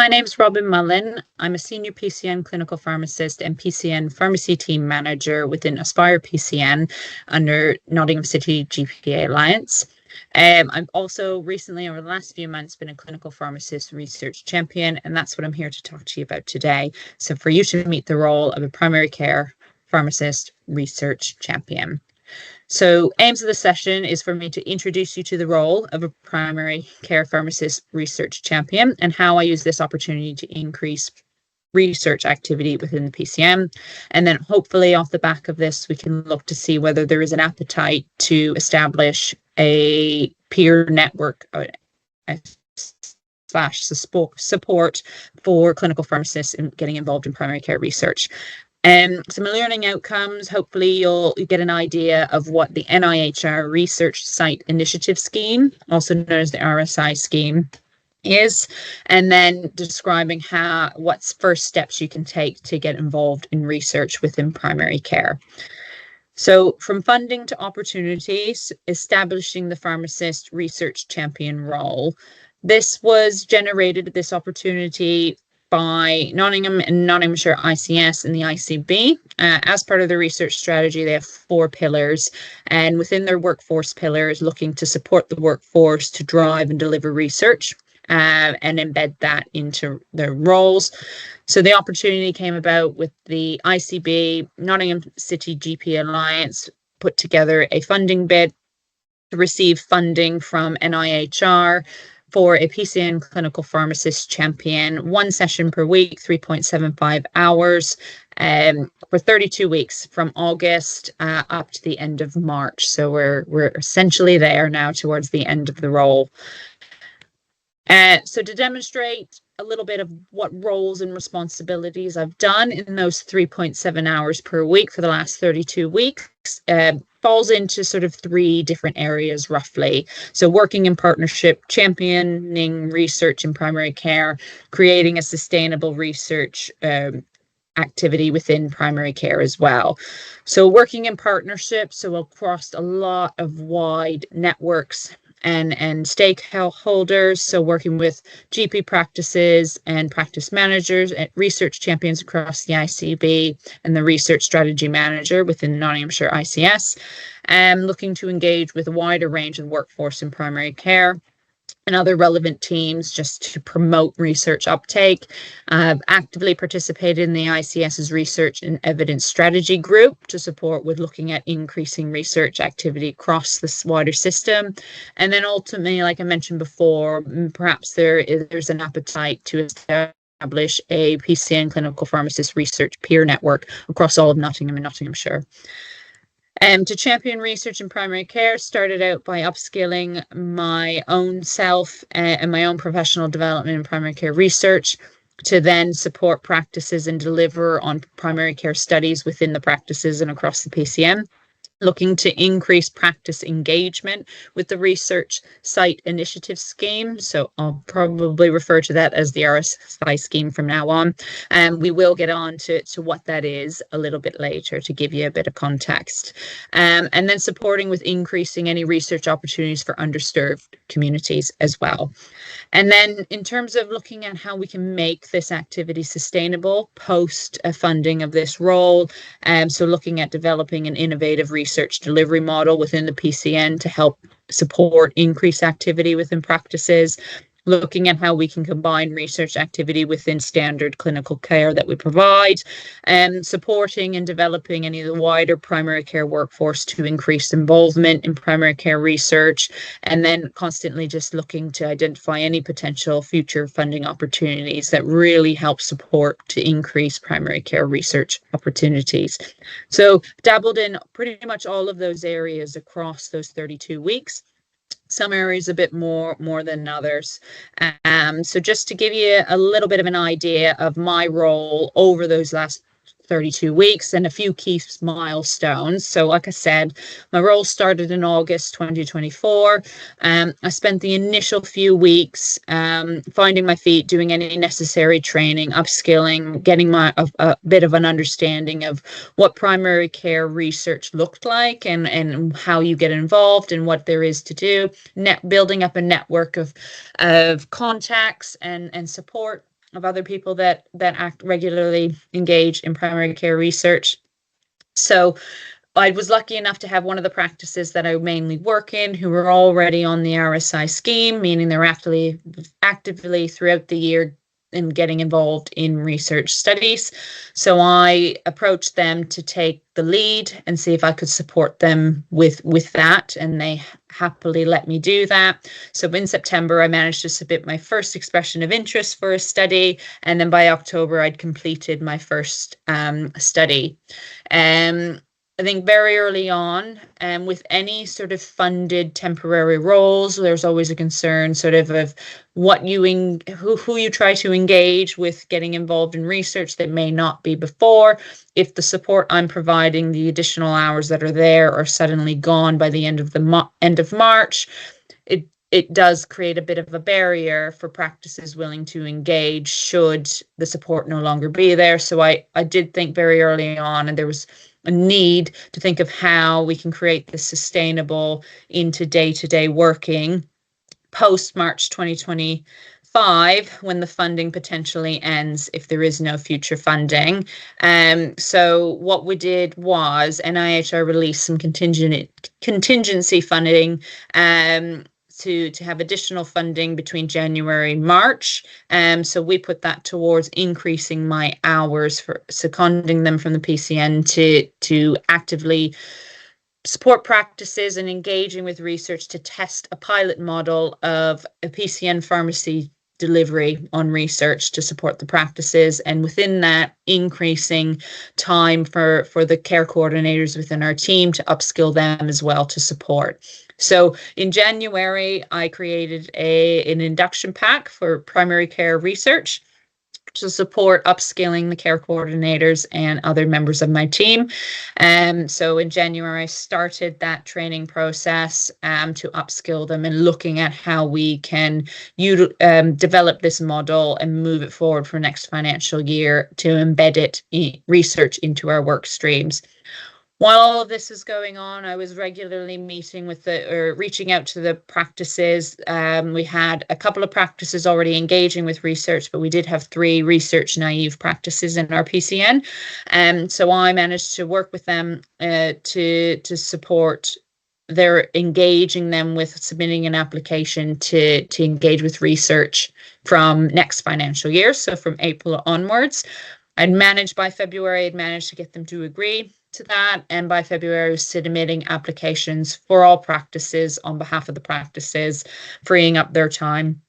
my name's Robin Mullen. I'm a senior PCN clinical pharmacist and PCN pharmacy team manager within Aspire PCN under Nottingham City GPA Alliance. I've also recently, over the last few months, been a clinical pharmacist research champion, and that's what I'm here to talk to you about today. So for you to meet the role of a primary care pharmacist research champion. So aims of the session is for me to introduce you to the role of a primary care pharmacist research champion and how I use this opportunity to increase research activity within the PCM. And then hopefully off the back of this, we can look to see whether there is an appetite to establish a peer network slash support for clinical pharmacists in getting involved in primary care research. Some learning outcomes, hopefully you'll get an idea of what the NIHR Research Site Initiative Scheme, also known as the RSI scheme, is, and then describing what first steps you can take to get involved in research within primary care. So from funding to opportunities, establishing the pharmacist research champion role. This was generated, this opportunity, by Nottingham and Nottinghamshire ICS and the ICB. As part of the research strategy, they have 4 pillars, and within their workforce pillars, looking to support the workforce to drive and deliver research and embed that into their roles. So the opportunity came about with the ICB, Nottingham City GP Alliance, put together a funding bid to receive funding from NIHR for a PCN clinical pharmacist champion, 1 session per week, 3.75 hours, for 32 weeks from August up to the end of March. So we're essentially there now towards the end of the role. So to demonstrate a little bit of what roles and responsibilities I've done in those 3.7 hours per week for the last 32 weeks, falls into sort of 3 different areas roughly. So working in partnership, championing research in primary care, creating a sustainable research activity within primary care as well. So working in partnership, so across a lot of wide networks and stakeholders, so working with GP practices and practice managers and research champions across the ICB and the research strategy manager within Nottinghamshire ICS, and looking to engage with a wider range of workforce in primary care and other relevant teams just to promote research uptake. I've actively participated in the ICS's research and evidence strategy group to support with looking at increasing research activity across this wider system. And then ultimately, like I mentioned before, perhaps there's an appetite to establish a PCN clinical pharmacist research peer network across all of Nottingham and Nottinghamshire. To champion research in primary care, started out by upskilling my own self and my own professional development in primary care research, to then support practices and deliver on primary care studies within the practices and across the PCM. Looking to increase practice engagement with the Research Site Initiative Scheme. So I'll probably refer to that as the RSI scheme from now on. And we will get on to what that is a little bit later to give you a bit of context. And then supporting with increasing any research opportunities for underserved communities as well. And then in terms of looking at how we can make this activity sustainable post funding of this role, so looking at developing an innovative research delivery model within the PCN to help support increased activity within practices, looking at how we can combine research activity within standard clinical care that we provide, and supporting and developing any of the wider primary care workforce to increase involvement in primary care research, and then constantly just looking to identify any potential future funding opportunities that really help support to increase primary care research opportunities. So dabbled in pretty much all of those areas across those 32 weeks. Some areas a bit more than others. So just to give you a little bit of an idea of my role over those last 32 weeks and a few key milestones. So like I said, my role started in August 2024. I spent the initial few weeks finding my feet, doing any necessary training, upskilling, getting a bit of an understanding of what primary care research looked like and how you get involved and what there is to do, building up a network of contacts and support of other people that act regularly engage in primary care research. So I was lucky enough to have one of the practices that I mainly work in who were already on the RSI scheme, meaning they're actively throughout the year in getting involved in research studies. So I approached them to take the lead and see if I could support them with that, and they happily let me do that. So in September, I managed to submit my first expression of interest for a study, and then by October, I'd completed my first study. I think very early on, with any sort of funded temporary roles, there's always a concern sort of what you who you try to engage with getting involved in research that may not be before. If the support I'm providing, the additional hours that are there, are suddenly gone by the end of March, it does create a bit of a barrier for practices willing to engage should the support no longer be there. So I did think very early on, and there was a need to think of how we can create this sustainable into day-to-day working post March 2025, when the funding potentially ends if there is no future funding. So what we did was NIHR released some contingency funding to have additional funding between January and March. So we put that towards increasing my hours, for seconding them from the PCN to actively support practices and engaging with research to test a pilot model of a PCN pharmacy delivery on research to support the practices, and within that, increasing time for the care coordinators within our team to upskill them as well to support. So in January, I created an induction pack for primary care research to support upskilling the care coordinators and other members of my team. So in January, I started that training process to upskill them and looking at how we can develop this model and move it forward for next financial year to embed it research into our work streams. While all of this is going on, I was regularly meeting with reaching out to the practices. We had a couple of practices already engaging with research, but we did have 3 research naive practices in our PCN. So I managed to work with them to support their engaging them with submitting an application to engage with research from next financial year. So from April onwards, I'd managed to get them to agree to that, and by February I was submitting applications for all practices on behalf of the practices, freeing up their time.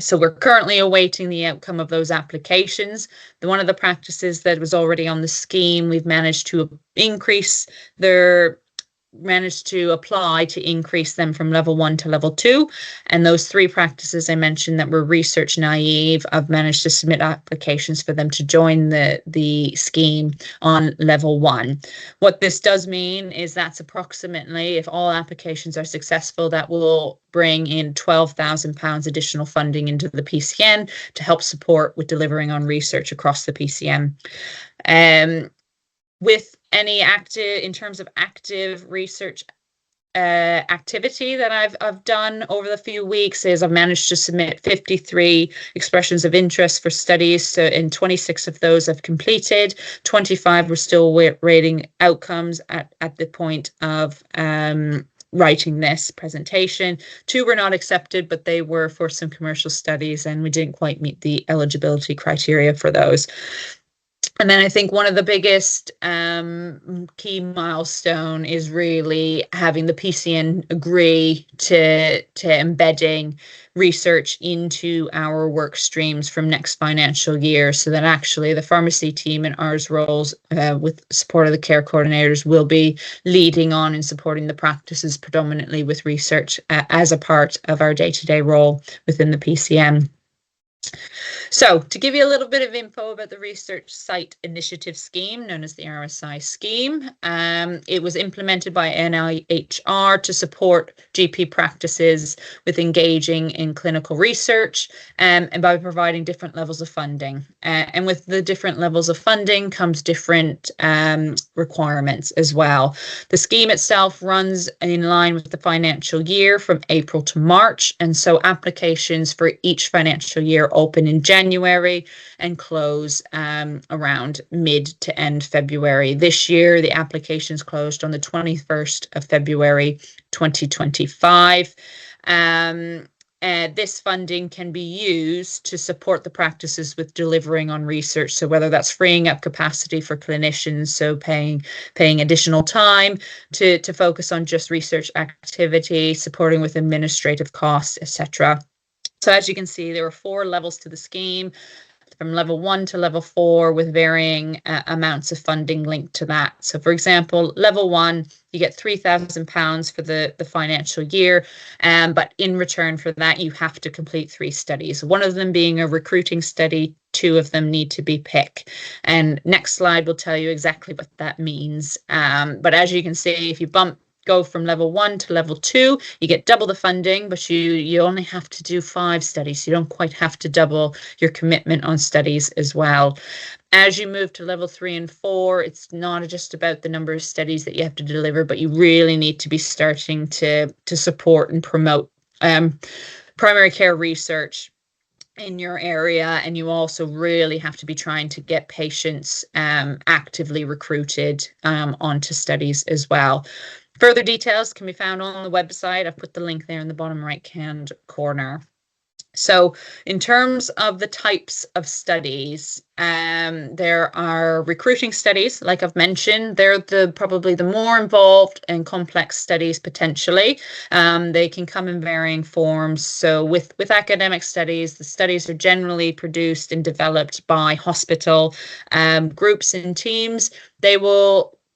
So we're currently awaiting the outcome of those applications. One of the practices that was already on the scheme, we've managed to apply to increase them from level 1 to level 2. And those 3 practices I mentioned that were research naive, I've managed to submit applications for them to join the scheme on level 1. What this does mean is that's approximately, if all applications are successful, that will bring in £12,000 additional funding into the PCN to help support with delivering on research across the PCN. With any in terms of active research activity that I've done over the few weeks, is I've managed to submit 53 expressions of interest for studies. So in 26 of those I've completed, 25 were still waiting outcomes at the point of writing this presentation. 2 were not accepted, but they were for some commercial studies and we didn't quite meet the eligibility criteria for those. And then I think one of the biggest key milestone is really having the PCN agree to embedding research into our work streams from next financial year, so that actually the pharmacy team and ours roles with support of the care coordinators will be leading on and supporting the practices predominantly with research as a part of our day-to-day role within the PCN. So to give you a little bit of info about the Research Site Initiative Scheme, known as the RSI scheme, it was implemented by NIHR to support GP practices with engaging in clinical research and by providing different levels of funding. And with the different levels of funding comes different requirements as well. The scheme itself runs in line with the financial year from April to March, and so applications for each financial year open in January and close around mid to end February. This year, the applications closed on the 21st of February 2025. This funding can be used to support the practices with delivering on research. So whether that's freeing up capacity for clinicians, so paying additional time to focus on just research activity, supporting with administrative costs, etc. So as you can see, there are 4 levels to the scheme, from level 1 to level 4, with varying amounts of funding linked to that. So for example, level 1, you get £3,000 for the financial year, but in return for that, you have to complete 3 studies, one of them being a recruiting study. 2 of them need to be PIC. And next slide will tell you exactly what that means. But as you can see, if you go from level 1 to level 2, you get double the funding, but you only have to do 5 studies. You don't quite have to double your commitment on studies as well. As you move to level 3 and 4, it's not just about the number of studies that you have to deliver, but you really need to be starting to support and promote primary care research in your area, and you also really have to be trying to get patients actively recruited onto studies as well. Further details can be found on the website. I've put the link there in the bottom right-hand corner. So in terms of the types of studies, there are recruiting studies, like I've mentioned. They're probably the more involved and complex studies potentially. They can come in varying forms. So with academic studies, the studies are generally produced and developed by hospital groups and teams.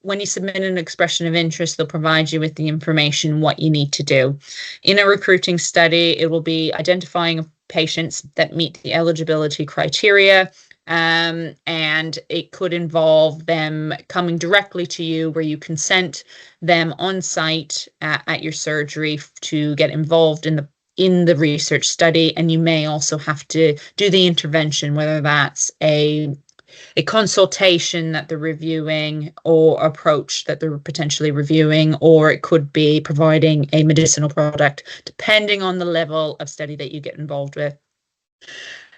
When you submit an expression of interest, they'll provide you with the information, what you need to do. In a recruiting study, it will be identifying patients that meet the eligibility criteria, and it could involve them coming directly to you, where you consent them on site at your surgery to get involved in the research study. And you may also have to do the intervention, whether that's a consultation that they're reviewing, or approach that they're potentially reviewing, or it could be providing a medicinal product, depending on the level of study that you get involved with.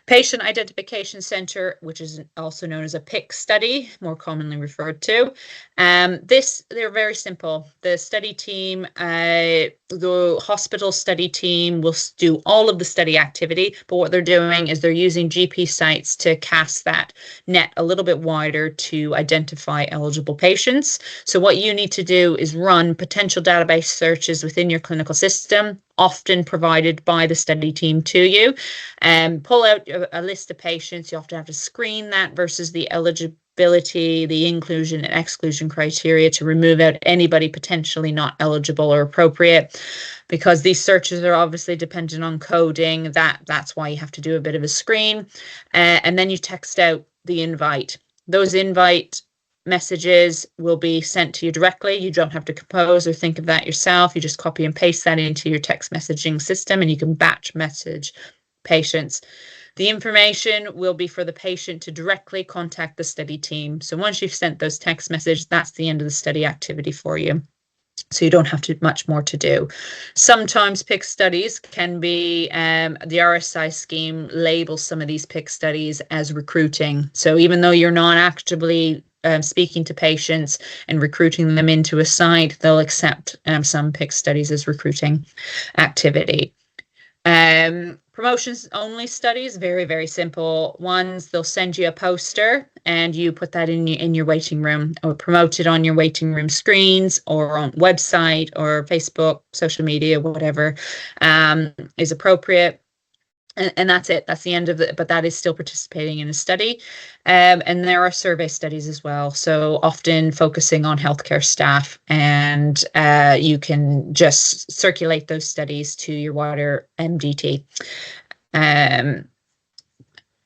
Patient Identification Centre, which is also known as a PIC study, more commonly referred to. They're very simple. The study team, the hospital study team will do all of the study activity, but what they're doing is they're using GP sites to cast that net a little bit wider to identify eligible patients. So what you need to do is run potential database searches within your clinical system, often provided by the study team to you, and pull out a list of patients. You often have to screen that versus the eligibility, the inclusion and exclusion criteria, to remove out anybody potentially not eligible or appropriate. Because these searches are obviously dependent on coding, that's why you have to do a bit of a screen. And then you text out the invite. Those invite messages will be sent to you directly. You don't have to compose or think of that yourself. You just copy and paste that into your text messaging system, and you can batch message patients. The information will be for the patient to directly contact the study team. So once you've sent those text messages, that's the end of the study activity for you. So you don't have much more to do. Sometimes PIC studies can be, the RSI scheme labels some of these PIC studies as recruiting. So even though you're not actively speaking to patients and recruiting them into a site, they'll accept some PIC studies as recruiting activity. Promotions only studies, very, very simple ones. They'll send you a poster and you put that in your waiting room, or promote it on your waiting room screens, or on website or Facebook, social media, whatever is appropriate. And that's it. That's the end of it. But that is still participating in a study. And there are survey studies as well. So often focusing on healthcare staff, and you can just circulate those studies to your wider MDT.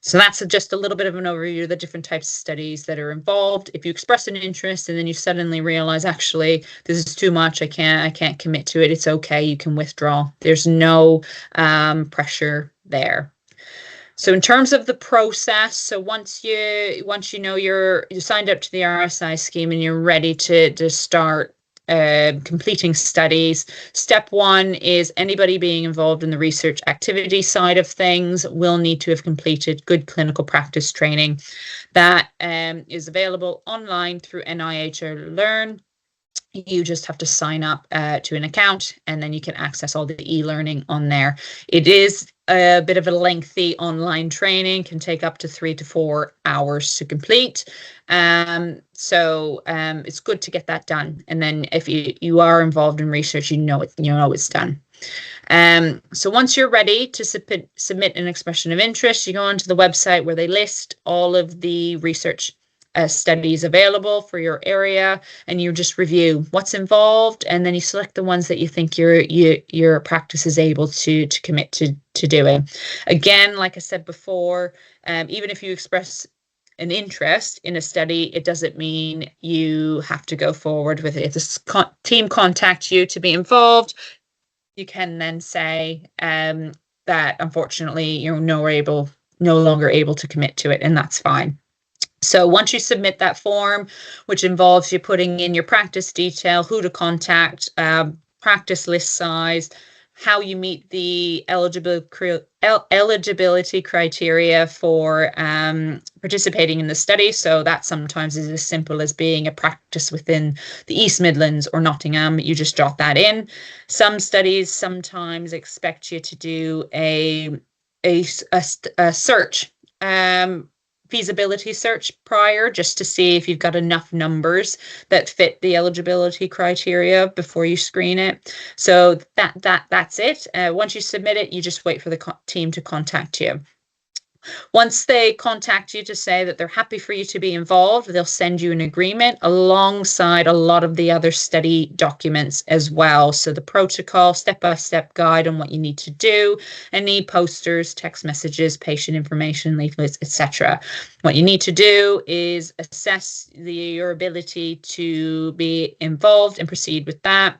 So that's just a little bit of an overview of the different types of studies that are involved. If you express an interest and then you suddenly realize, actually, this is too much, I can't commit to it, it's okay, you can withdraw. There's no pressure there. So in terms of the process, so once you know you signed up to the RSI scheme and you're ready to start completing studies. Step one is anybody being involved in the research activity side of things will need to have completed good clinical practice training that is available online through NIH or Learn. You just have to sign up to an account, and then you can access all the e-learning on there. It is a bit of a lengthy online training, can take up to 3 to 4 hours to complete. So it's good to get that done. And then if you are involved in research, you know it's done. So once you're ready to submit an expression of interest, you go onto the website where they list all of the research studies available for your area, and you just review what's involved, and then you select the ones that you think your practice is able to commit to doing. Again, like I said before, even if you express an interest in a study, it doesn't mean you have to go forward with it. If the team contacts you to be involved, you can then say that unfortunately you're no longer able to commit to it, and that's fine. So once you submit that form, which involves you putting in your practice detail, who to contact, practice list size, how you meet the eligibility criteria for participating in the study. So that sometimes is as simple as being a practice within the East Midlands or Nottingham. You just jot that in. Some studies sometimes expect you to do a search, feasibility search prior, just to see if you've got enough numbers that fit the eligibility criteria before you screen it. So that's it. Once you submit it, you just wait for the team to contact you. Once they contact you to say that they're happy for you to be involved, they'll send you an agreement alongside a lot of the other study documents as well. So the protocol, step-by-step guide on what you need to do, any posters, text messages, patient information, leaflets, etc. What you need to do is assess your ability to be involved and proceed with that.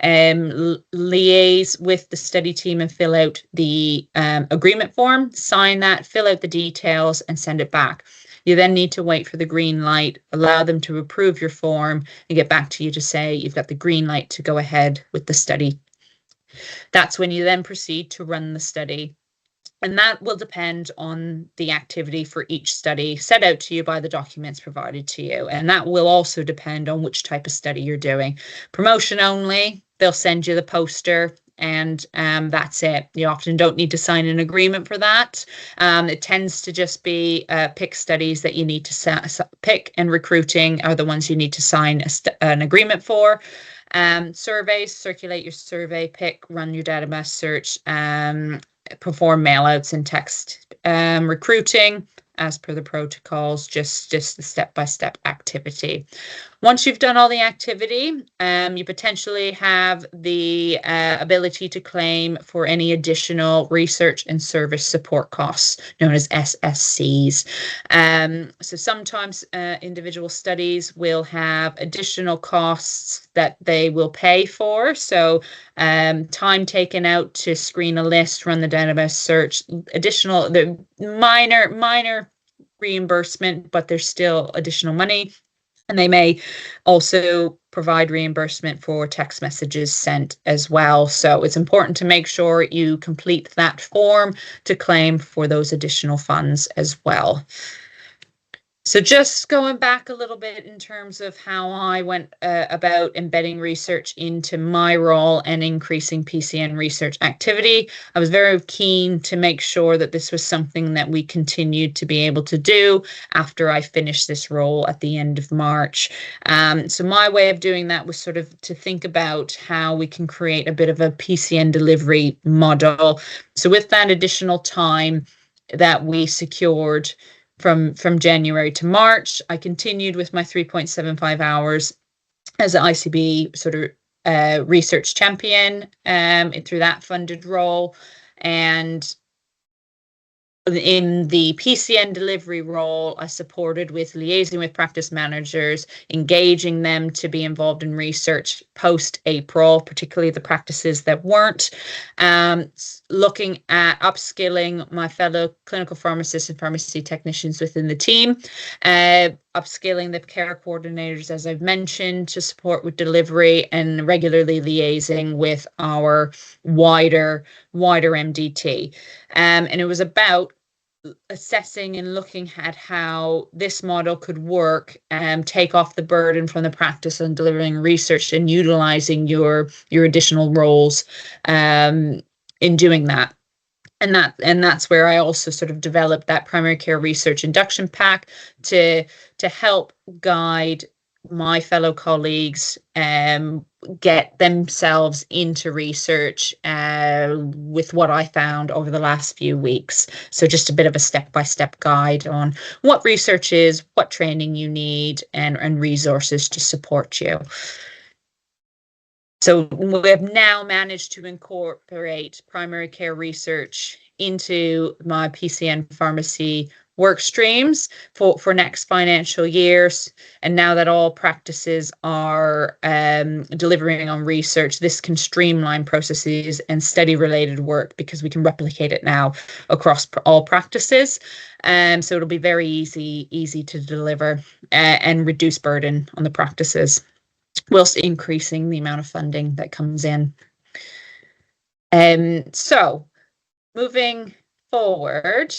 Liaise with the study team and fill out the agreement form, sign that, fill out the details and send it back. You then need to wait for the green light, allow them to approve your form and get back to you to say you've got the green light to go ahead with the study. That's when you then proceed to run the study. And that will depend on the activity for each study set out to you by the documents provided to you. And that will also depend on which type of study you're doing. Promotion only, they'll send you the poster and that's it. You often don't need to sign an agreement for that. It tends to just be pick studies that you need to pick, and recruiting are the ones you need to sign an agreement for. Surveys, circulate your survey, pick, run your database search, perform mailouts and text. Recruiting, as per the protocols, just the step-by-step activity. Once you've done all the activity, you potentially have the ability to claim for any additional research and service support costs, known as SSCs. So sometimes individual studies will have additional costs that they will pay for. So time taken out to screen a list, run the database search, the minor reimbursement, but there's still additional money. And they may also provide reimbursement for text messages sent as well. So it's important to make sure you complete that form to claim for those additional funds as well. So just going back a little bit in terms of how I went about embedding research into my role and increasing PCN research activity, I was very keen to make sure that this was something that we continued to be able to do after I finished this role at the end of March. So my way of doing that was sort of to think about how we can create a bit of a PCN delivery model. So with that additional time that we secured from January to March, I continued with my 3.75 hours as an ICB sort of research champion through that funded role. And in the PCN delivery role, I supported with liaising with practice managers, engaging them to be involved in research post-April, particularly the practices that weren't, looking at upskilling my fellow clinical pharmacists and pharmacy technicians within the team. upskilling the care coordinators, as I've mentioned, to support with delivery, and regularly liaising with our wider MDT. And it was about assessing and looking at how this model could work and take off the burden from the practice and delivering research, and utilizing your additional roles in doing that. And that's where I also sort of developed that primary care research induction pack to help guide my fellow colleagues get themselves into research with what I found over the last few weeks. So just a bit of a step-by-step guide on what research is, what training you need, and resources to support you. So we have now managed to incorporate primary care research into my PCN pharmacy work streams for next financial years. And now that all practices are delivering on research, this can streamline processes and study related work, because we can replicate it now across all practices. So it'll be very easy to deliver and reduce burden on the practices, whilst increasing the amount of funding that comes in. So moving forward,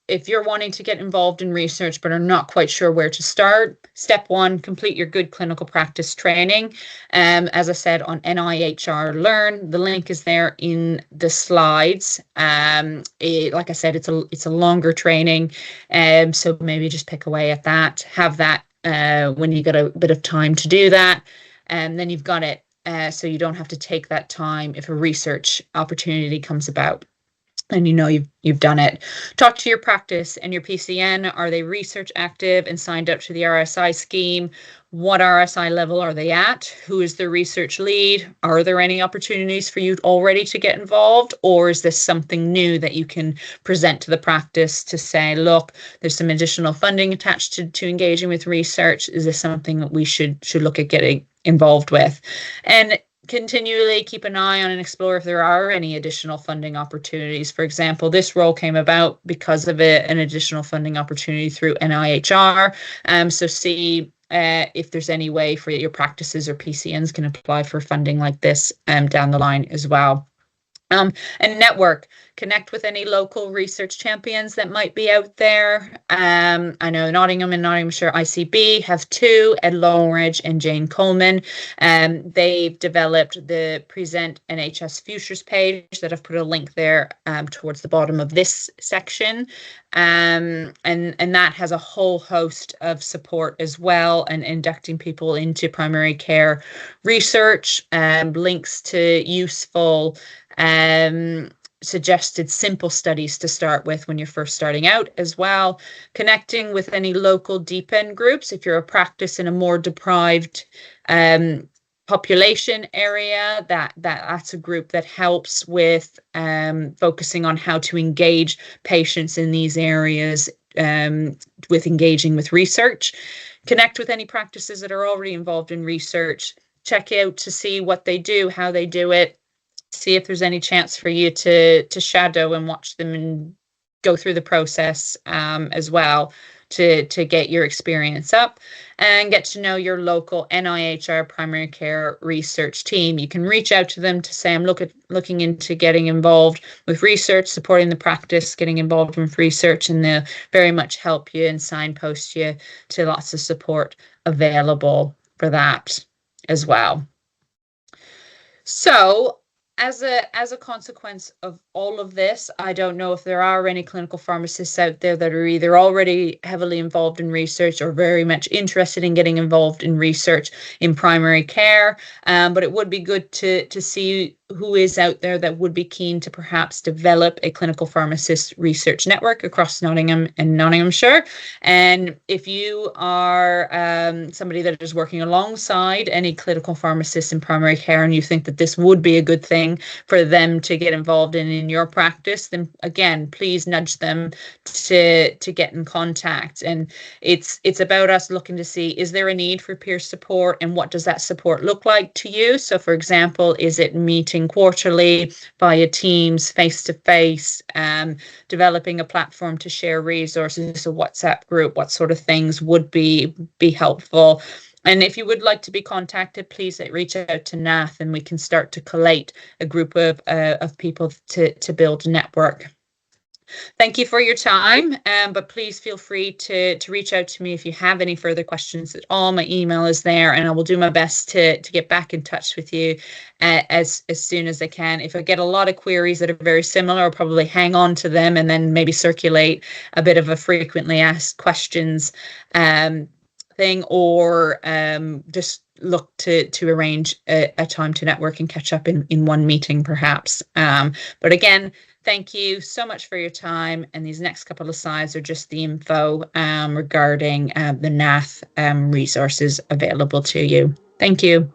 if you're wanting to get involved in research but are not quite sure where to start, step one, complete your good clinical practice training. As I said, on NIHR Learn, the link is there in the slides. Like I said, it's a longer training, so maybe just pick away at that. Have that when you get a bit of time to do that, and then you've got it, so you don't have to take that time if a research opportunity comes about and you know you've done it. Talk to your practice and your PCN. Are they research active and signed up to the RSI scheme? What RSI level are they at? Who is the research lead? Are there any opportunities for you already to get involved? Or is this something new that you can present to the practice to say, look, there's some additional funding attached to engaging with research. Is this something that we should look at getting involved with? And continually keep an eye on and explore if there are any additional funding opportunities. For example, this role came about because of an additional funding opportunity through NIHR. So see if there's any way for your practices or PCNs can apply for funding like this down the line as well. And network, connect with any local research champions that might be out there. I know Nottingham and Nottinghamshire ICB have two, Ed Longridge and Jane Coleman. They've developed the Present NHS Futures page that I've put a link there towards the bottom of this section. And that has a whole host of support as well, and inducting people into primary care research, links to useful suggested simple studies to start with when you're first starting out as well. Connecting with any local deep end groups if you're a practice in a more deprived population area, that's a group that helps with focusing on how to engage patients in these areas with engaging with research. Connect with any practices that are already involved in research. Check out to see what they do, how they do it. See if there's any chance for you to shadow and watch them and go through the process as well to get your experience up, and get to know your local NIHR primary care research team. You can reach out to them to say, I'm looking into getting involved with research, supporting the practice, getting involved with research, and they'll very much help you and signpost you to lots of support available for that as well. So as a consequence of all of this, I don't know if there are any clinical pharmacists out there that are either already heavily involved in research or very much interested in getting involved in research in primary care. But it would be good to see who is out there that would be keen to perhaps develop a clinical pharmacist research network across Nottingham and Nottinghamshire. And if you are somebody that is working alongside any clinical pharmacists in primary care and you think that this would be a good thing for them to get involved in your practice, then again, please nudge them to get in contact. And it's about us looking to see, is there a need for peer support, and what does that support look like to you? So for example, is it meeting meeting quarterly via Teams, face-to-face, developing a platform to share resources, a WhatsApp group, what sort of things would be helpful. And if you would like to be contacted, please reach out to NATH and we can start to collate a group of people to build a network. Thank you for your time, but please feel free to reach out to me if you have any further questions at all. My email is there, and I will do my best to get back in touch with you as soon as I can. If I get a lot of queries that are very similar, I'll probably hang on to them and then maybe circulate a bit of a frequently asked questions thing, or just look to arrange a time to network and catch up in one meeting perhaps. But again, thank you so much for your time. And these next couple of slides are just the info regarding the NATH resources available to you. Thank you.